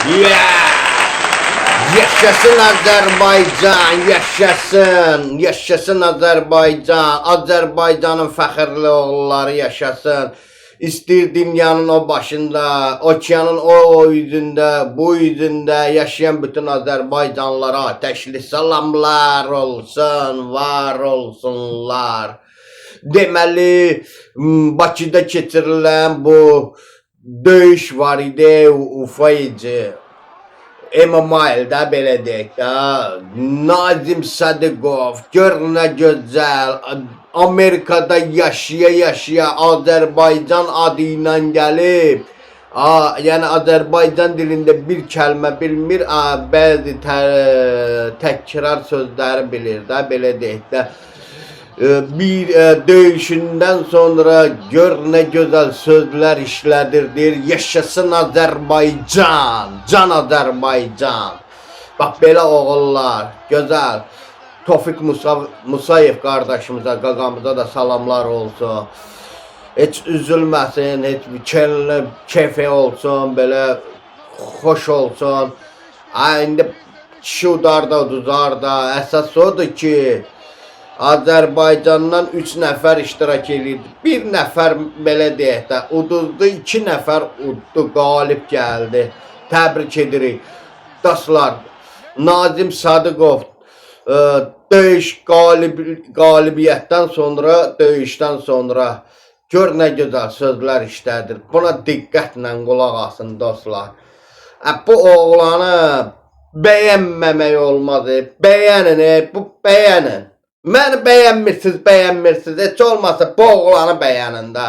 Yeah! Yaşasın Azərbaycan, yaşasın, yaşasın Azərbaycan, Azərbaycanın fəxrli oğulları yaşasın. İstir dünyanın o başında, okeanın o yüzündə, bu yüzündə yaşayan bütün Azərbaycanlara ateşli salamlar olsun, var olsunlar. Deməli, Bakıda keçirilən bu döyüş var idi, ufayıcı. Emaildə belə deyək də, Nazim Sadıqov, gör nə gözəl, Amerikada yaşaya Azərbaycan adı ilə gəlib. Yəni Azərbaycan dilində bir kəlmə bilmir, bəzi təkrar sözləri bilir də, belə deyək də. Bir döyüşündən sonra gör nə gözəl sözlər işlədirdir. Yaşasın Azərbaycan, can Azərbaycan. Bax belə oğullar, gözəl. Tofiq Musayev qardaşımıza, qaqamıza da salamlar olsun. Heç üzülməsin, heç bir keyfi olsun, belə xoş olsun. İndi kişi udarda, uduzarda, əsas odur ki, Azərbaycandan 3 nəfər iştirak edirdi. Bir nəfər belə deyək də uduzdu, 2 nəfər uddu, qalib gəldi. Təbrik edirik. Dostlar, Nazim Sadıqov döyüş qalibiyyətdən sonra, döyüşdən sonra gör nə gözəl sözlər işlədir. Buna diqqətlə qulaq asın dostlar. Bu oğlanı bəyənməmək olmaz. Bəyənin, bu bəyənin. Məni bəyənmirsiniz. Heç olmasa bu oğlanı bəyənin də.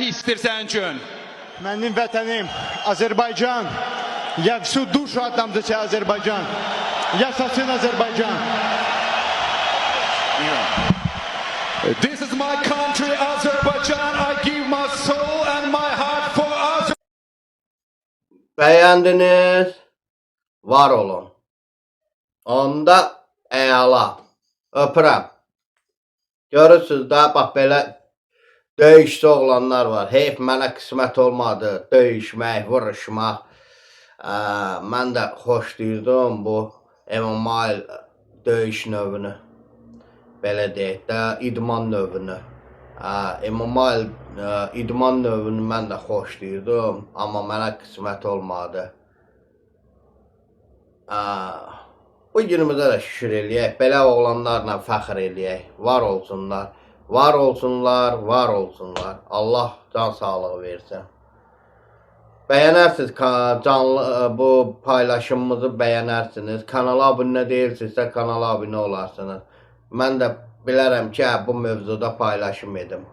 İstirsən üçün. Mənim vətənim Azərbaycan. Yaxşı duş adamdır ki Azərbaycan. Yaşasın Azərbaycan. This is my country, Azerbaijan. I give my soul and my heart for Azerbaijan. Bəyəndiniz, var olun. Onda əla. Öpürəm. Görürsünüz də, bax belə döyüşçü oğlanlar var. Heyf mənə qismət olmadı döyüşmək, vuruşmaq. Mən də xoşlayırdım bu MMA döyüş növünü. Belə deyək də, idman növünü. MMA idman növünü mən də xoşlayırdım, amma mənə qismət olmadı. Bu günümüzə də şükür eləyək, belə oğlanlarla fəxr eləyək. Var olsunlar, var olsunlar, var olsunlar. Allah can sağlığı versin. Bəyənərsiniz bu paylaşımımızı bəyənərsiniz. Kanala abunə deyilsinizsə kanala abunə olarsınız. Mən də bilərəm ki, bu mövzuda paylaşım edim.